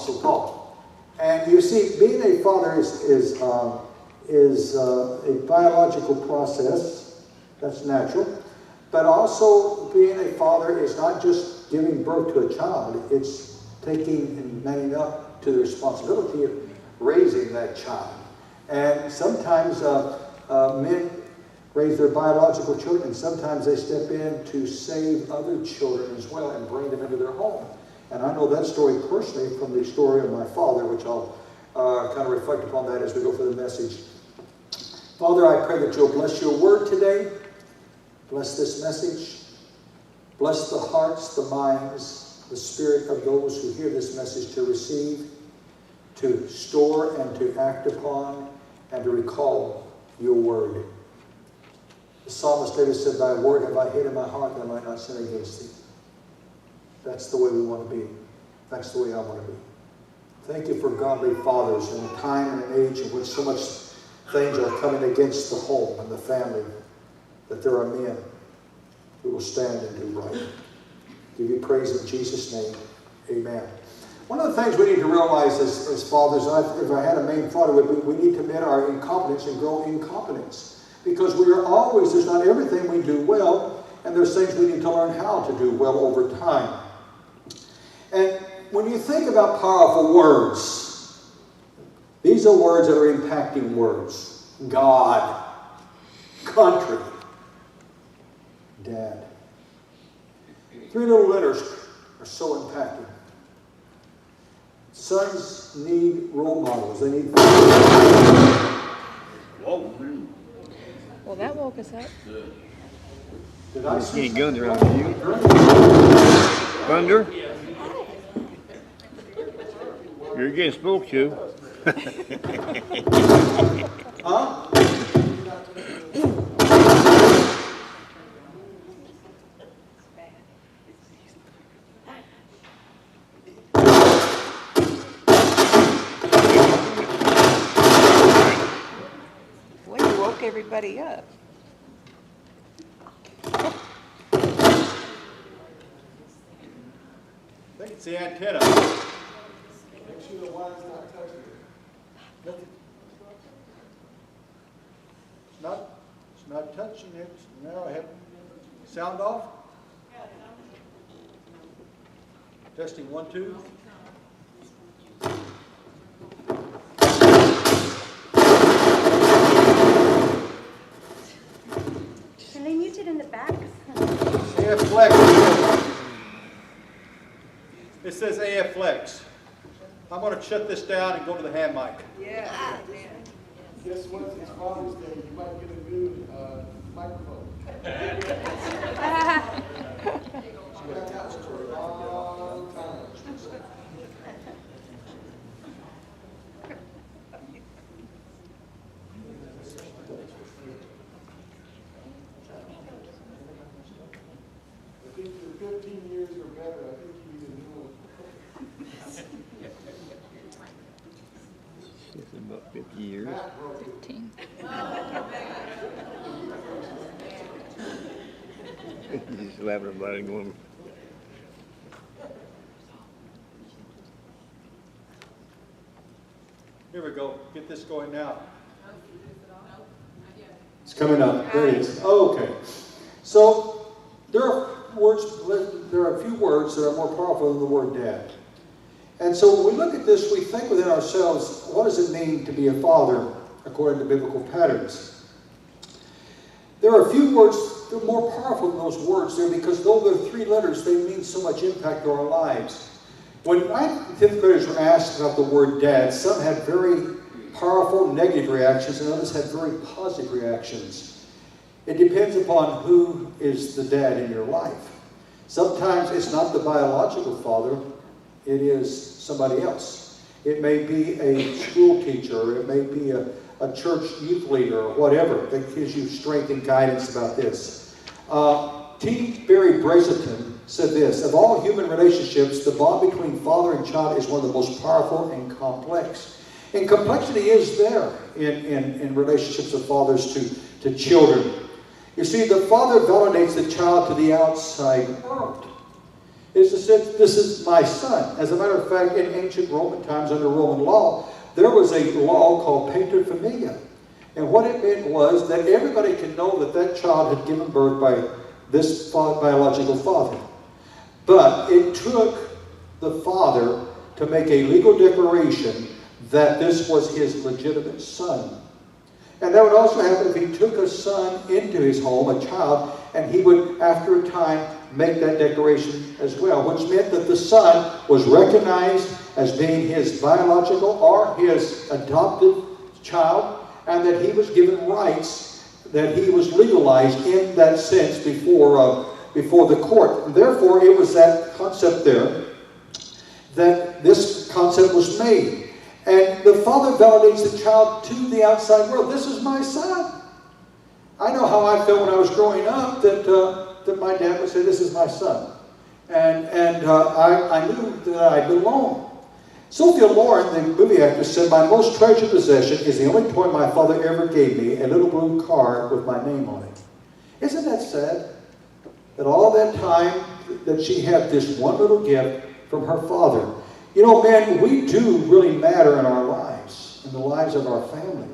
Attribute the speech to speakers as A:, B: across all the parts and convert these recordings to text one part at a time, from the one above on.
A: so called. And you see, being a father is a biological process. That's natural. But also, being a father is not just giving birth to a child. It's taking and manning up to the responsibility of raising that child. And sometimes men raise their biological children, and sometimes they step in to save other children as well and bring them into their home. And I know that story personally from the story of my father, which I'll kind of reflect upon that as we go through the message. Father, I pray that you'll bless your word today. Bless this message. Bless the hearts, the minds, the spirit of those who hear this message to receive, to store and to act upon, and to recall your word. The psalmist David said, thy word have I hid in my heart that I might not sin against thee. That's the way we want to be. That's the way I want to be. Thank you for godly fathers in a time and an age in which so much things are coming against the home and the family, that there are men who will stand and do right. Give you praise in Jesus' name. Amen. One of the things we need to realize as fathers, if I had a main thought, it would be we need to admit our incompetence and grow in competence. Because we are always, there's not everything we do well, and there's things we need to learn how to do well over time. And when you think about powerful words, these are words that are impacting words. God, country, dad. Three little letters are so impacting. Sons need role models. They need... Whoa.
B: Well, that woke us up.
A: Did I see
C: any guns around you? Thunder? You're getting spoke to.
A: Huh?
B: Well, you woke everybody up.
A: I think it's the antenna. Make sure the wire's not touching it. Nothing. It's not touching it. No, I haven't. Sound off? Testing 1, 2.
D: Can they mute it in the back?
A: AF Flex. It says AF Flex. I'm going to shut this down and go to the hand mic.
B: Yeah.
E: Guess what? It's Father's Day. You might get a new microphone. Got couch for a long time. I think for 15 years or better, I think you need a new one.
C: It's about 50 years.
B: 15.
C: Just laughing about it going.
A: Here we go. Get this going now. It's coming up. There it is. Okay. So there are a few words that are more powerful than the word dad. And so when we look at this, we think within ourselves, what does it mean to be a father according to biblical patterns? There are a few words that are more powerful than those words there because though they're 3 letters, they mean so much impact to our lives. When 9th and 10th graders were asked about the word dad, some had very powerful negative reactions and others had very positive reactions. It depends upon who is the dad in your life. Sometimes it's not the biological father, it is somebody else. It may be a school teacher, or it may be a church youth leader, or whatever that gives you strength and guidance about this. T. Barry Brazelton said this: of all human relationships, the bond between father and child is one of the most powerful and complex. And complexity is there in relationships of fathers to children. You see, the father validates the child to the outside world. is to say, this is my son. As a matter of fact, in ancient Roman times, under Roman law, there was a law called pater familia. And what it meant was that everybody can know that that child had given birth by this biological father. But it took the father to make a legal declaration that this was his legitimate son. And that would also happen if he took a son into his home, a child, and he would, after a time, make that declaration as well, which meant that the son was recognized as being his biological or his adopted child, and that he was given rights, that he was legalized in that sense before the court. And therefore, it was that concept there that this concept was made. And the father validates the child to the outside world. This is my son. I know how I felt when I was growing up that my dad would say, this is my son. And I knew that I belonged. Sophia Loren, the movie actress, said, my most treasured possession is the only toy my father ever gave me, a little blue card with my name on it. Isn't that sad? That all that time that she had this one little gift from her father. You know, man, we do really matter in our lives, in the lives of our family.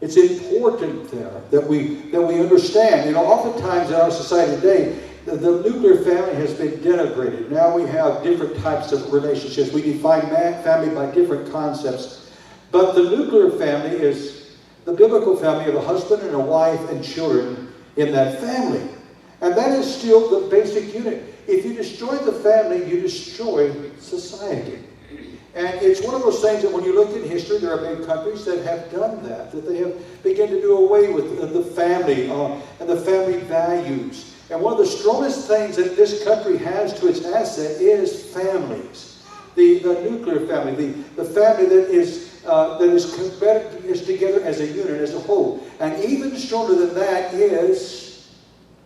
A: It's important there that we understand. You know, oftentimes in our society today, the nuclear family has been denigrated. Now we have different types of relationships. We define family by different concepts. But the nuclear family is the biblical family of a husband and a wife and children in that family. And that is still the basic unit. If you destroy the family, you destroy society. And it's one of those things that when you look in history, there have been countries that have done that they have begun to do away with the family and the family values. And one of the strongest things that this country has to its asset is families. The nuclear family, the family that is together as a unit, as a whole. And even stronger than that is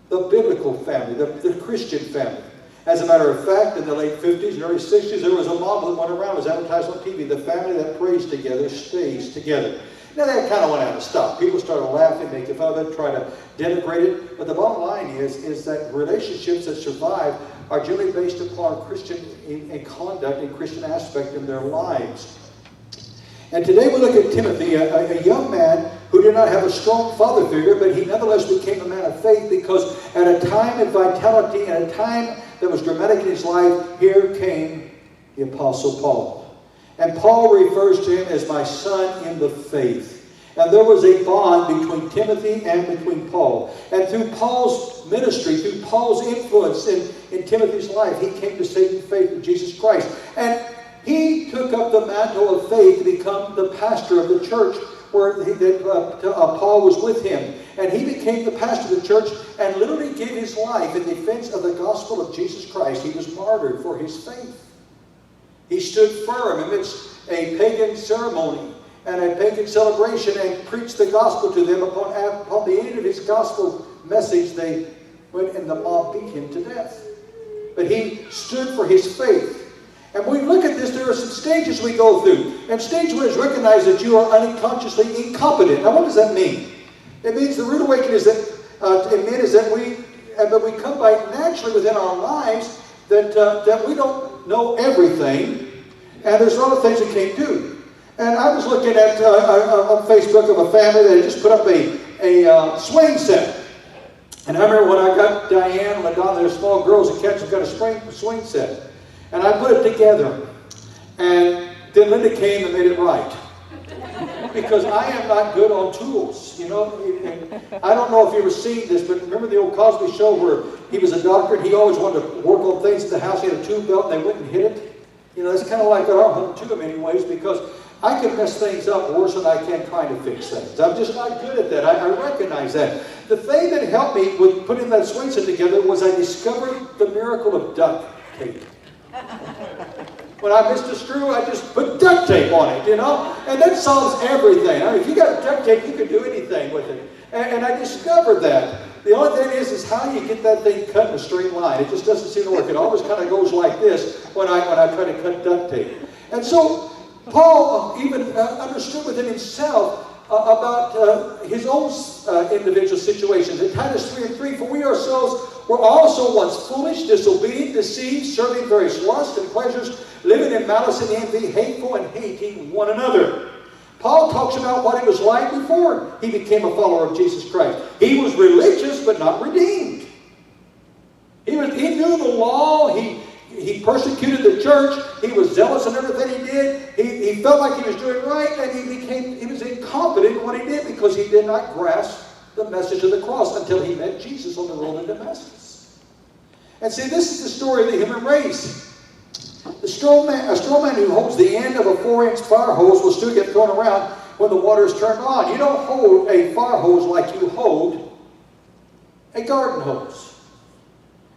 A: the biblical family, the Christian family. As a matter of fact, in the late 50s and early 60s, there was a model that went around, it was advertised on TV, the family that prays together stays together. Now that kind of went out of style. People started laughing, making fun of it, try to denigrate it. But the bottom line is that relationships that survive are generally based upon Christian conduct and Christian aspect in their lives. And today we look at Timothy, a young man who did not have a strong father figure, but he nonetheless became a man of faith because at a time of vitality and a time that was dramatic in his life, here came the Apostle Paul. And Paul refers to him as my son in the faith. And there was a bond between Timothy and between Paul. And through Paul's ministry, through Paul's influence in Timothy's life, he came to saving faith in Jesus Christ. And he took up the mantle of faith to become the pastor of the church where Paul was with him. And he became the pastor of the church and literally gave his life in defense of the gospel of Jesus Christ. He was martyred for his faith. He stood firm amidst a pagan ceremony and a pagan celebration and preached the gospel to them. Upon the end of his gospel message, they went and the mob beat him to death. But he stood for his faith. And when we look at this, there are some stages we go through. And stage one is recognize that you are unconsciously incompetent. Now, what does that mean? It means the rude awakening is that we come by naturally within our lives that we don't know everything, and there's a lot of things we can't do. And I was looking at on Facebook of a family that had just put up a swing set. And I remember when I got Diane and Madonna, they're small girls and cats, who got a swing set. And I put it together. And then Linda came and made it right. Because I am not good on tools, you know. I don't know if you ever seen this, but remember the old Cosby show where he was a doctor and he always wanted to work on things in the house. He had a tool belt and they wouldn't hit it. You know, that's kind of like our home too in many ways, because I can mess things up worse than I can trying to fix things. I'm just not good at that. I recognize that. The thing that helped me with putting that swing set together was I discovered the miracle of duct tape. When I missed a screw, I just put duct tape on it, you know? And that solves everything. I mean, if you got duct tape, you can do anything with it. And I discovered that. The only thing is how you get that thing cut in a straight line. It just doesn't seem to work. It always kind of goes like this when I try to cut duct tape. And so Paul even understood within himself his own individual situations. In Titus 3:3, for we ourselves were also once foolish, disobedient, deceived, serving various lusts and pleasures, living in malice and envy, hateful and hating one another. Paul talks about what he was like before he became a follower of Jesus Christ. He was religious but not redeemed. He knew the law. He persecuted the church. He was zealous in everything he did. He felt like he was doing right, and he was incompetent in what he did because he did not grasp the message of the cross until he met Jesus on the road to Damascus. And see, this is the story of the human race. A straw man who holds the end of a 4-inch fire hose will still get thrown around when the water is turned on. You don't hold a fire hose like you hold a garden hose.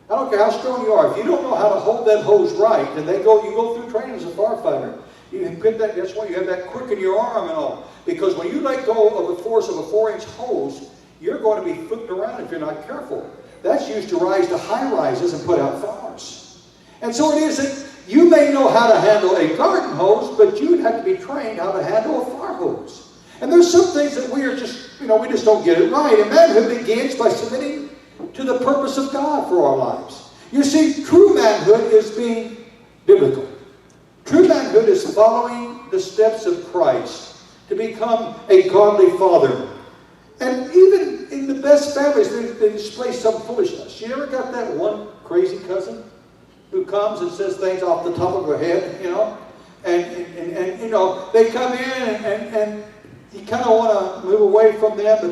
A: I don't care how strong you are. If you don't know how to hold that hose right, and you go through training as a firefighter, that's why you have that quick in your arm and all. Because when you let go of the force of a 4-inch hose, you're going to be flipped around if you're not careful. That's used to rise to high rises and put out fires. And so it is that you may know how to handle a garden hose, but you'd have to be trained how to handle a fire hose. And there's some things that we just don't get it right. And manhood begins by submitting to the purpose of God for our lives. You see, true manhood is being biblical. True manhood is following the steps of Christ to become a godly father. And even in the best families, they display some foolishness. You ever got that one crazy cousin who comes and says things off the top of her head, and they come in and you kind of want to move away from them,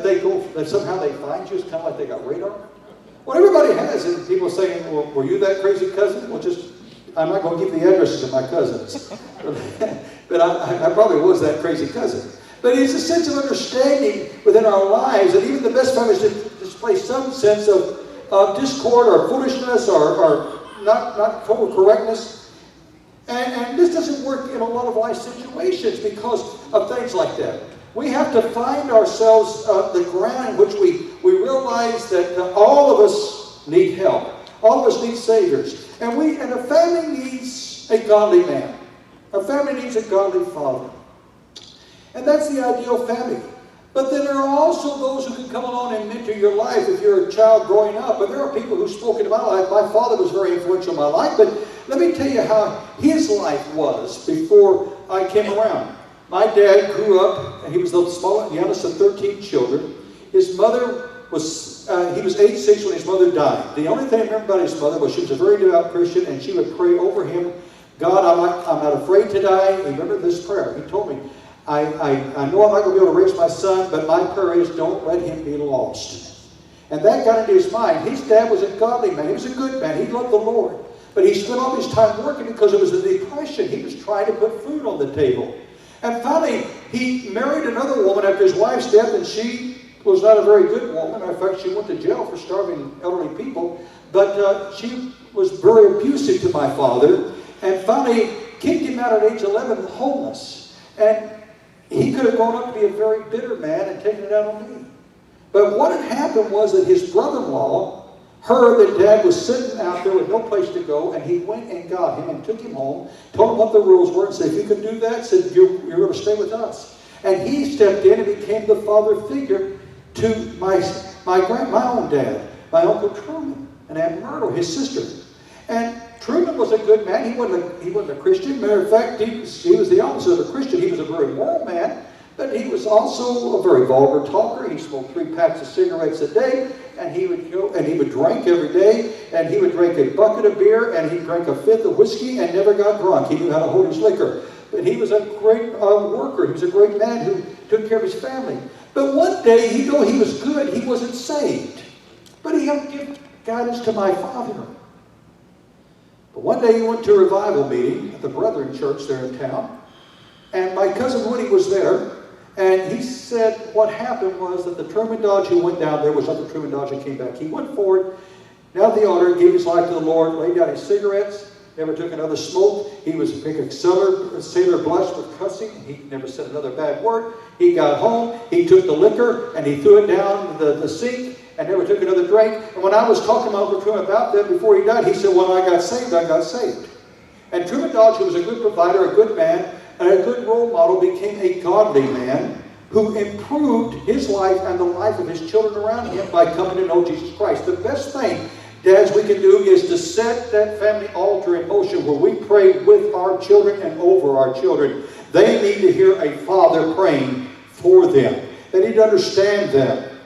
A: but somehow they find you. It's kind of like they got radar. Well, everybody has it. People saying, well, were you that crazy cousin? Well, I'm not going to give the addresses of my cousins. But I probably was that crazy cousin. But it's a sense of understanding within our lives, and even the best families display some sense of discord or foolishness or not total correctness. And this doesn't work in a lot of life situations because of things like that. We have to find ourselves the ground in which we realize that all of us need help. All of us need saviors. And a family needs a godly man. A family needs a godly father. And that's the ideal family. But then there are also those who can come along and mentor your life if you're a child growing up. But there are people who spoke into my life. My father was very influential in my life. But let me tell you how his life was before I came around. My dad grew up, and he was the youngest of 13 children. His mother he was 86 when his mother died. The only thing I remember about his mother was she was a very devout Christian, and she would pray over him, God, I'm not afraid to die. He remembered this prayer. He told me, I know I'm not going to be able to raise my son, but my prayer is don't let him be lost. And that got into his mind. His dad was a godly man. He was a good man. He loved the Lord. But he spent all his time working because it was a depression. He was trying to put food on the table. And finally, he married another woman after his wife's death, and she was not a very good woman. Matter of fact, she went to jail for starving elderly people. But she was very abusive to my father, and finally kicked him out at age 11 homeless. And he could have grown up to be a very bitter man and taken it out on me. But what had happened was that his brother-in-law heard that Dad was sitting out there with no place to go, and he went and got him and took him home, told him what the rules were, and said, if you can do that, said, you're going to stay with us. And he stepped in and became the father figure to my own dad, my Uncle Truman, and Aunt Myrtle, his sister. And Truman was a good man. He wasn't a Christian. Matter of fact, he was the opposite of a Christian. He was a very moral man, but he was also a very vulgar talker. He smoked 3 packs of cigarettes a day, and he would drink every day, and he would drink a bucket of beer, and he drank a 5th of whiskey and never got drunk. He knew how to hold his liquor. But he was a great worker. He was a great man who took care of his family. But one day, he was good. He wasn't saved. But he helped give guidance to my father. But one day he went to a revival meeting at the Brethren Church there in town. And my cousin Woody was there. And he said what happened was that the Truman Dodge who went down there was not the Truman Dodge who came back. He went forward, down the altar, gave his life to the Lord, laid down his cigarettes, never took another smoke. He was a sailor blushed with cussing. He never said another bad word. He got home, he took the liquor, and he threw it down the sink, and never took another drink. And when I was talking to Uncle Truman about that before he died, he said, when I got saved, I got saved. And Truman Dodge, who was a good provider, a good man, and a good role model, became a godly man who improved his life and the life of his children around him by coming to know Jesus Christ. The best thing, dads, we can do is to set that family altar in motion where we pray with our children and over our children. They need to hear a father praying for them. They need to understand them.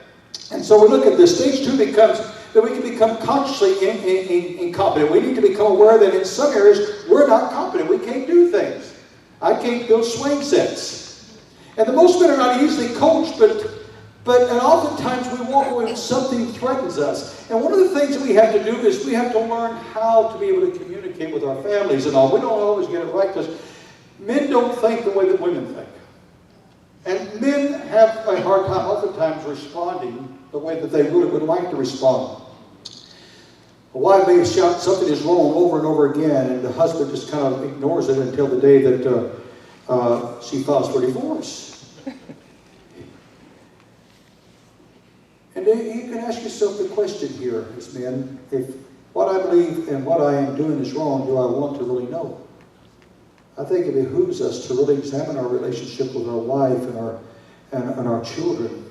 A: And so we look at this. Stage 2 becomes that we can become consciously incompetent. We need to become aware that in some areas we're not competent. We can't do things. I can't build swing sets. And the most men are not easily coached, and oftentimes we walk away when something threatens us. And one of the things that we have to do is we have to learn how to be able to communicate with our families and all. We don't always get it right because men don't think the way that women think. And men have a hard time oftentimes responding the way that they really would like to respond. A wife may shout something is wrong over and over again, and the husband just kind of ignores it until the day that she files for divorce. And you can ask yourself the question here as men, if what I believe and what I am doing is wrong, do I want to really know? I think it behooves us to really examine our relationship with our wife and our children.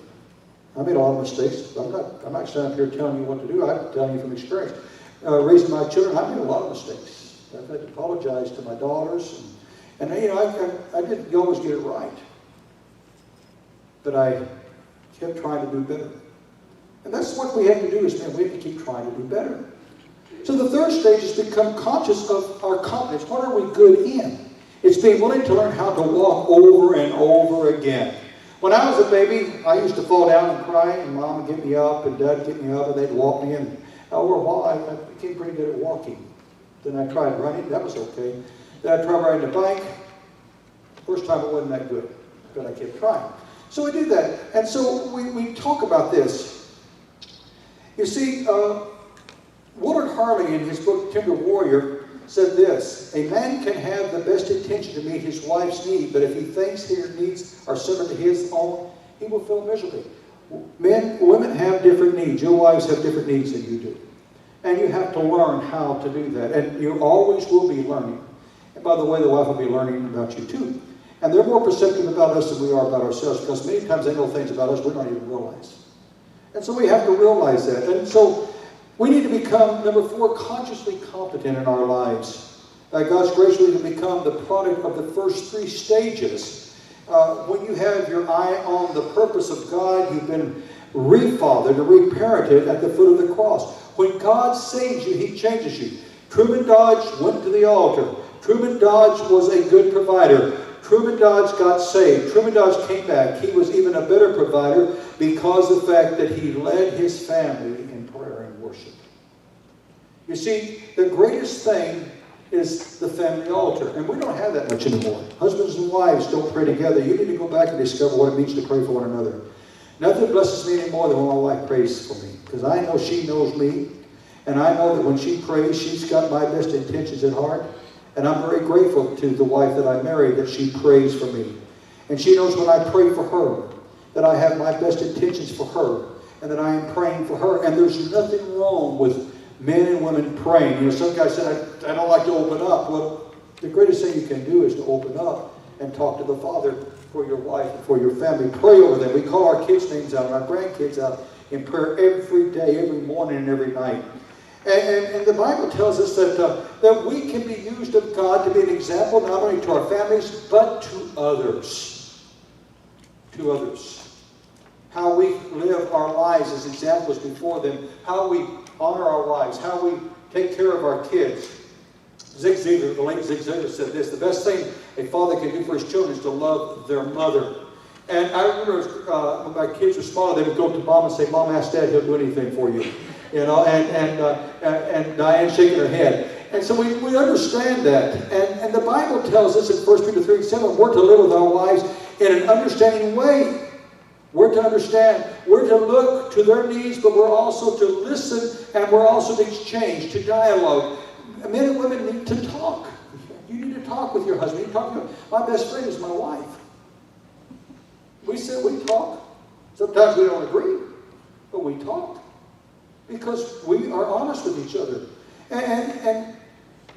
A: I made a lot of mistakes. I'm not standing up here telling you what to do. I'm telling you from experience. Raising my children, I made a lot of mistakes. I've had to apologize to my daughters. And I didn't always get it right. But I kept trying to do better. And that's what we have to do as men. We have to keep trying to do better. So the third stage is become conscious of our competence. What are we good in? It's being willing to learn how to walk over and over again. When I was a baby, I used to fall down and cry, and Mom would get me up, and Dad would get me up, and they'd walk me in. Over a while, I became pretty good at walking. Then I tried running. That was okay. Then I tried riding a bike. First time it wasn't that good, but I kept trying. So we do that. And so we talk about this. You see, Willard Harley, in his book, Timber Warrior, said this: a man can have the best intention to meet his wife's need, but if he thinks her needs are similar to his own, he will feel miserably. Women have different needs. Your wives have different needs than you do. And you have to learn how to do that. And you always will be learning. And by the way, the wife will be learning about you too. And they're more perceptive about us than we are about ourselves, because many times they know things about us we don't even realize. And so we have to realize that. And so we need to become, number 4, consciously competent in our lives. By God's grace, we can become the product of the first 3 stages. When you have your eye on the purpose of God, you've been refathered or reparented at the foot of the cross. When God saves you, He changes you. Truman Dodge went to the altar. Truman Dodge was a good provider. Truman Dodge got saved. Truman Dodge came back. He was even a better provider because of the fact that he led his family in prayer and worship. You see, the greatest thing is the family altar. And we don't have that much anymore. Husbands and wives don't pray together. You need to go back and discover what it means to pray for one another. Nothing blesses me any more than when my wife prays for me. Because I know she knows me. And I know that when she prays, she's got my best intentions at heart. And I'm very grateful to the wife that I married that she prays for me. And she knows when I pray for her, that I have my best intentions for her. And that I am praying for her. And there's nothing wrong with men and women praying. You know, some guys said, I don't like to open up. Well, the greatest thing you can do is to open up and talk to the Father for your wife and for your family. Pray over them. We call our kids' names out and our grandkids out in prayer every day, every morning and every night. And the Bible tells us that we can be used of God to be an example not only to our families, but to others. To others. How we live our lives as examples before them. How we honor our wives. How we take care of our kids. Zig Ziglar, the late Zig Ziglar said this: the best thing a father can do for his children is to love their mother. And I remember when my kids were smaller, they would go to Mom and say, Mom, ask Dad, he'll do anything for you. You know, and Diane shaking her head. And so we understand that. And the Bible tells us in 1 Peter 3:7, we're to live with our wives in an understanding way. We're to understand. We're to look to their needs, but we're also to listen, and we're also to exchange, to dialogue. Men and women need to talk. You need to talk with your husband. You need to talk to him. My best friend is my wife. We talk. Sometimes we don't agree, but we talk. Because we are honest with each other. And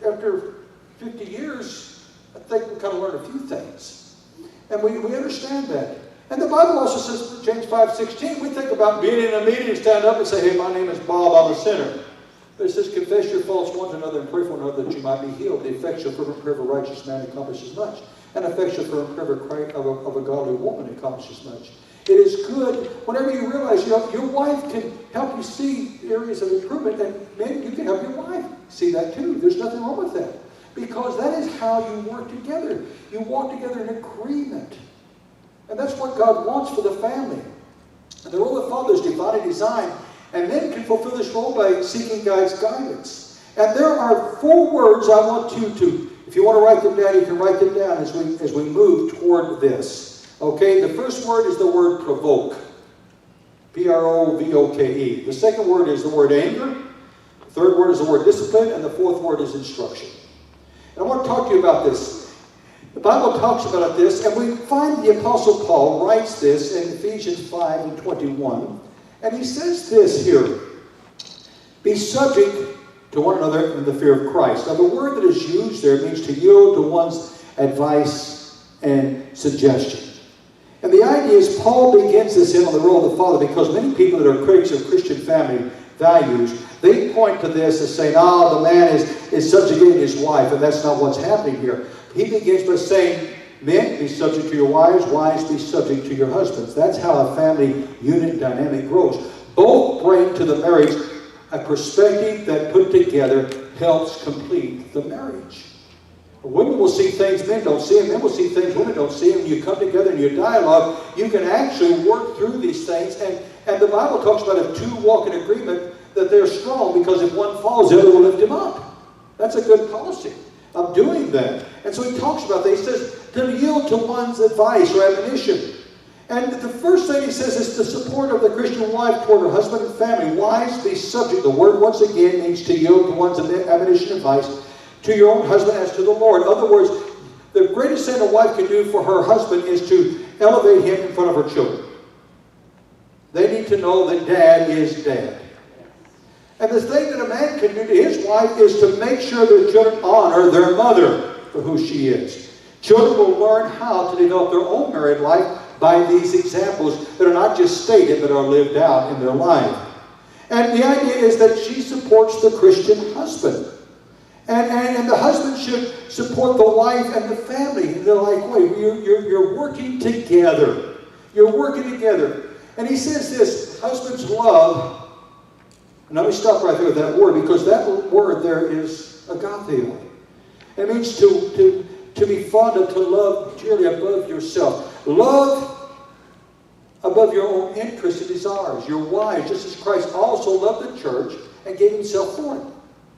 A: after 50 years, I think we kind of learned a few things. And we understand that. And the Bible also says, James 5:16, we think about being in a meeting and stand up and say, hey, my name is Bob, I'm a sinner. But it says, confess your faults one to another and pray for one another that you might be healed. The effectual fervent prayer of a righteous man accomplishes much. And effectual fervent prayer of a godly woman accomplishes much. It is good whenever you realize, your wife can help you see areas of improvement, and men, you can help your wife see that too. There's nothing wrong with that. Because that is how you work together. You walk together in agreement. And that's what God wants for the family. And the role of the father is divinely designed, and men can fulfill this role by seeking God's guidance. And there are 4 words I want you to, if you want to write them down, you can write them down as we move toward this. Okay, the first word is the word provoke. P-R-O-V-O-K-E. The second word is the word anger. The third word is the word discipline. And the fourth word is instruction. And I want to talk to you about this. The Bible talks about this, and we find the Apostle Paul writes this in Ephesians 5:21. And he says this here, be subject to one another in the fear of Christ. Now the word that is used there means to yield to one's advice and suggestion. And the idea is Paul begins this in on the role of the father because many people that are critics of Christian family values, they point to this as saying, the man is subjugating his wife, and that's not what's happening here. He begins by saying, men, be subject to your wives, wives, be subject to your husbands. That's how a family unit dynamic grows. Both bring to the marriage a perspective that put together helps complete the marriage. Women will see things men don't see, and men will see things women don't see. And when you come together in your dialogue, you can actually work through these things. And the Bible talks about if 2 walk in agreement, that they're strong, because if one falls, the other will lift him up. That's a good policy of doing that. And so he talks about that. He says to yield to one's advice or admonition. And the first thing he says is the support of the Christian wife toward her husband and family. Wives, be subject. The word, once again, means to yield to one's admonition and advice to your own husband as to the Lord. In other words, the greatest thing a wife can do for her husband is to elevate him in front of her children. They need to know that dad is dad. And the thing that a man can do to his wife is to make sure their children honor their mother for who she is. Children will learn how to develop their own married life by these examples that are not just stated but are lived out in their life. And the idea is that she supports the Christian husband. And the husband should support the wife and the family in the like way. You're working together. You're working together. And he says this, husbands love, and let me stop right there with that word, because that word there is agape. It means to be fond of, to love dearly above yourself. Love above your own interests and desires. Your wives, just as Christ also loved the church and gave himself for it.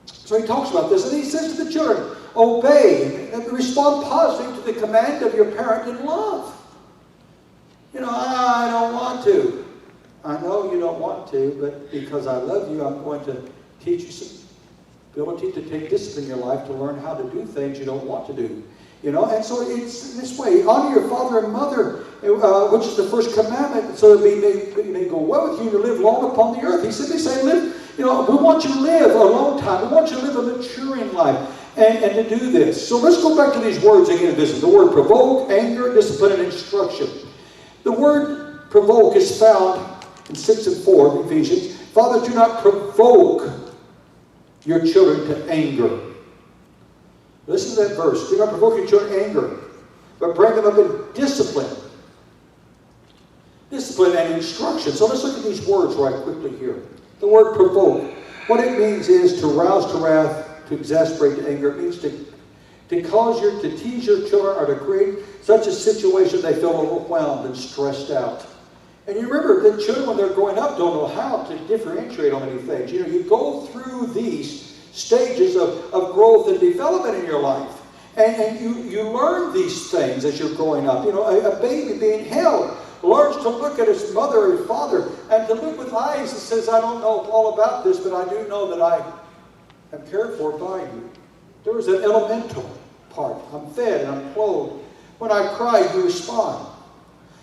A: So he talks about this, and he says to the children, obey and respond positively to the command of your parent in love. I don't want to. I know you don't want to, but because I love you, I'm going to teach you some ability to take discipline in your life to learn how to do things you don't want to do. And so it's this way. Honor your father and mother, which is the first commandment, so that it may go well with you to live long upon the earth. He simply saying, live, we want you to live a long time. We want you to live a maturing life and to do this. So let's go back to these words again. This is the word provoke, anger, discipline, and instruction. The word provoke is found in 6 and 4 of Ephesians. Father, do not provoke your children to anger. Listen to that verse. Do not provoke your children to anger, but bring them up in discipline. Discipline and instruction. So let's look at these words right quickly here. The word provoke. What it means is to rouse to wrath, to exasperate to anger. It means to tease your children or to create such a situation they feel overwhelmed and stressed out. And you remember that children, when they're growing up, don't know how to differentiate on many things. You go through these stages of growth and development in your life. And you learn these things as you're growing up. A baby being held learns to look at his mother and father and to look with eyes that says, I don't know all about this, but I do know that I am cared for by you. There is an elemental part. I'm fed and I'm clothed. When I cry, you respond.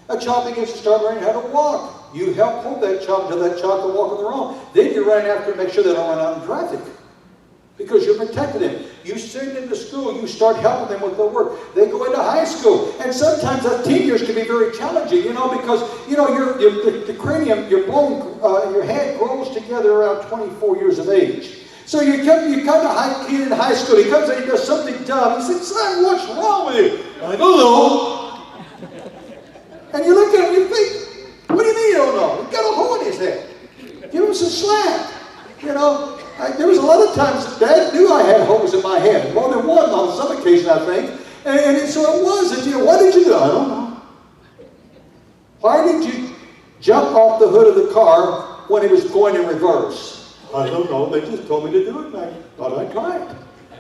A: A child begins to start learning how to walk. You help hold that child until that child can walk on their own. Then you run after to make sure they don't run out in traffic. because you're protecting them. You send them to school, you start helping them with their work. They go into high school, and sometimes that teen years can be very challenging, because the cranium, your bone, your head grows together around 24 years of age. So you come to kid in high school, he comes in, he does something dumb. He says, "Son, what's wrong with you?" I don't know. And you look at him, you think, "What do you mean you don't know? He's got a hole in his head. Give him some slack." There was a lot of times that Dad knew I had holes in my head, more than one on some occasion, I think. And so it was that, "What did you do?" "I don't know." "Why did you jump off the hood of the car when it was going in reverse?" "I don't know. They just told me to do it, and I thought I'd try it."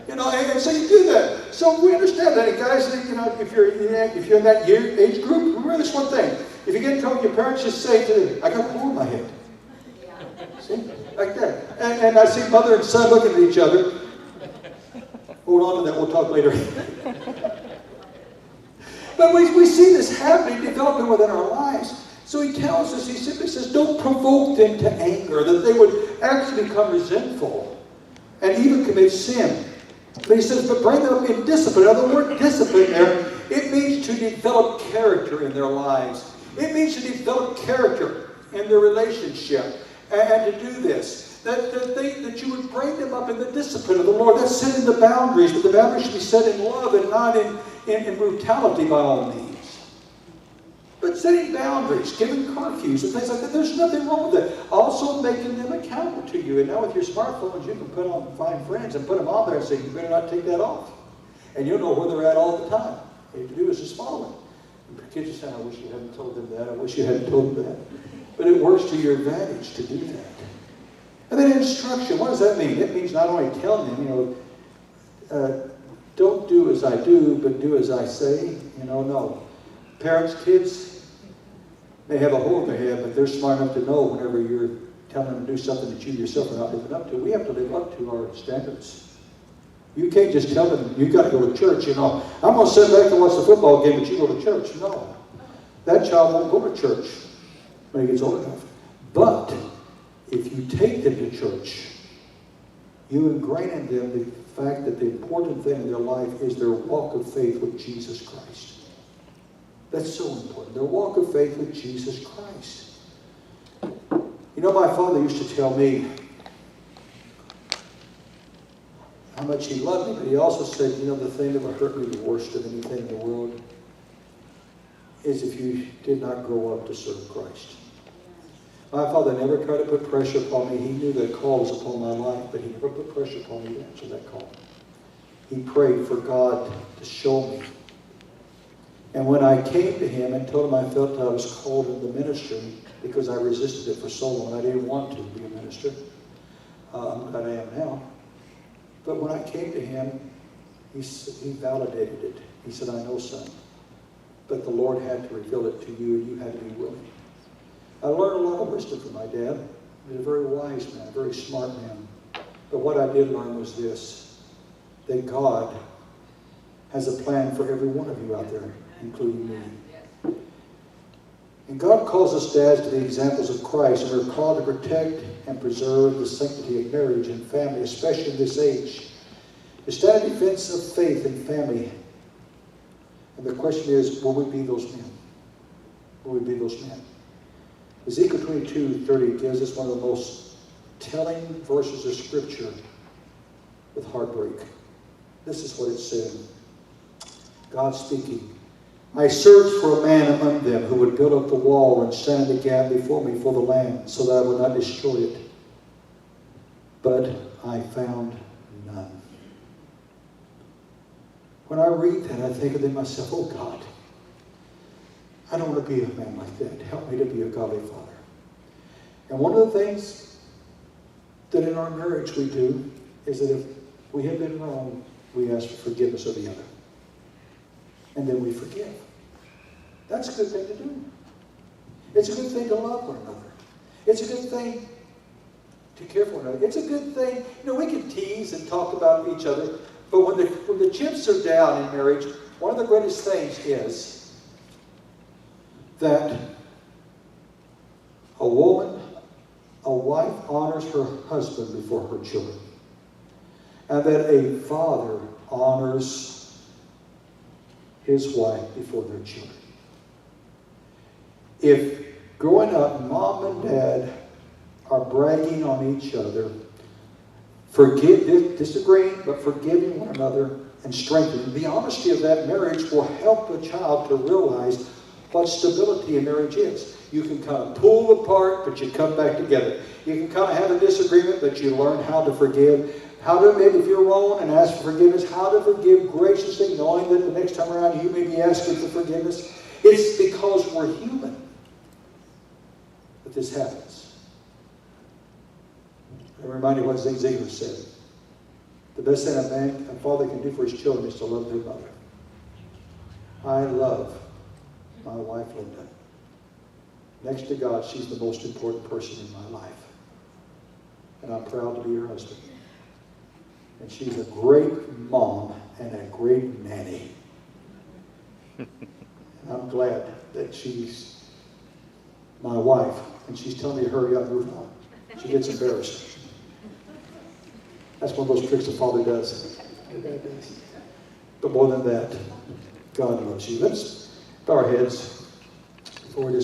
A: And so you do that. So we understand that, and guys. If you're in that age group, remember this one thing: if you get in trouble with your parents, just say to them, "I got a hole in my head." See, like that. And I see mother and son looking at each other. Hold on to that. We'll talk later. But we see this happening, developing within our lives. So he tells us, he simply says, don't provoke them to anger, that they would actually become resentful and even commit sin. But he says, but bring them up in discipline. Now, the word discipline there, it means to develop character in their lives. It means to develop character in their relationship. And to do this, that you would bring them up in the discipline of the Lord. That's setting the boundaries, but the boundaries should be set in love and not in brutality by all means. But setting boundaries, giving curfews and things like that, there's nothing wrong with that. Also making them accountable to you. And now with your smartphones, you can put on Find Friends and put them on there and say, you better not take that off. And you'll know where they're at all the time. All you have to do is just follow them. And kids are saying, I wish you hadn't told them that. I wish you hadn't told them that. But it works to your advantage to do that. And then instruction, what does that mean? It means not only telling them, don't do as I do, but do as I say. No. Parents, kids may have a hole in their head, but they're smart enough to know whenever you're telling them to do something that you yourself are not living up to. We have to live up to our standards. You can't just tell them, you've got to go to church. I'm going to sit back and watch the football game, but you go to church. No. That child won't go to church when he gets old enough. But if you take them to church, you ingrain in them the fact that the important thing in their life is their walk of faith with Jesus Christ. That's so important. Their walk of faith with Jesus Christ. My father used to tell me how much he loved me, but he also said, the thing that would hurt me the worst of anything in the world is if you did not grow up to serve Christ. My father never tried to put pressure upon me. He knew that call was upon my life, but he never put pressure upon me to answer that call. He prayed for God to show me. And when I came to him and told him I felt I was called into ministry, because I resisted it for so long, I didn't want to be a minister. I'm glad I am now. But when I came to him, he validated it. He said, I know, son, but the Lord had to reveal it to you, and you had to be willing. I learned a lot of wisdom from my dad. He was a very wise man, a very smart man. But what I did learn was this, that God has a plan for every one of you out there, including me. And God calls us dads to be examples of Christ, and we're called to protect and preserve the sanctity of marriage and family, especially in this age. To stand in defense of faith and family. And the question is, will we be those men? Will we be those men? Ezekiel 22:30 gives us one of the most telling verses of Scripture with heartbreak. This is what it said. God speaking. I searched for a man among them who would build up the wall and stand in the gap before me for the land, so that I would not destroy it. But I found none. When I read that, I think to myself, oh God, I don't want to be a man like that. Help me to be a godly father. And one of the things that in our marriage we do is that if we have been wrong, we ask for forgiveness of the other. And then we forgive. That's a good thing to do. It's a good thing to love one another. It's a good thing to care for one another. It's a good thing. We can tease and talk about each other, but when the chips are down in marriage, one of the greatest things is that a wife honors her husband before her children. and that a father honors his wife before their children. If growing up, mom and dad are bragging on each other, disagreeing, but forgiving one another and strengthening, the honesty of that marriage will help the child to realize what stability in marriage is. You can kind of pull apart, but you come back together. You can kind of have a disagreement, but you learn how to forgive. How to, maybe if you're wrong and ask for forgiveness, how to forgive graciously, knowing that the next time around you may be asking for forgiveness. It's because we're human that this happens. I'm reminded what Zig Ziglar said. The best thing a father can do for his children is to love their mother. I love my wife, Linda. Next to God, she's the most important person in my life. And I'm proud to be her husband. And she's a great mom and a great nanny. And I'm glad that she's my wife. And she's telling me to hurry up, move on. She gets embarrassed. That's one of those tricks a father does. But more than that, God loves you. Let's bow our heads before we just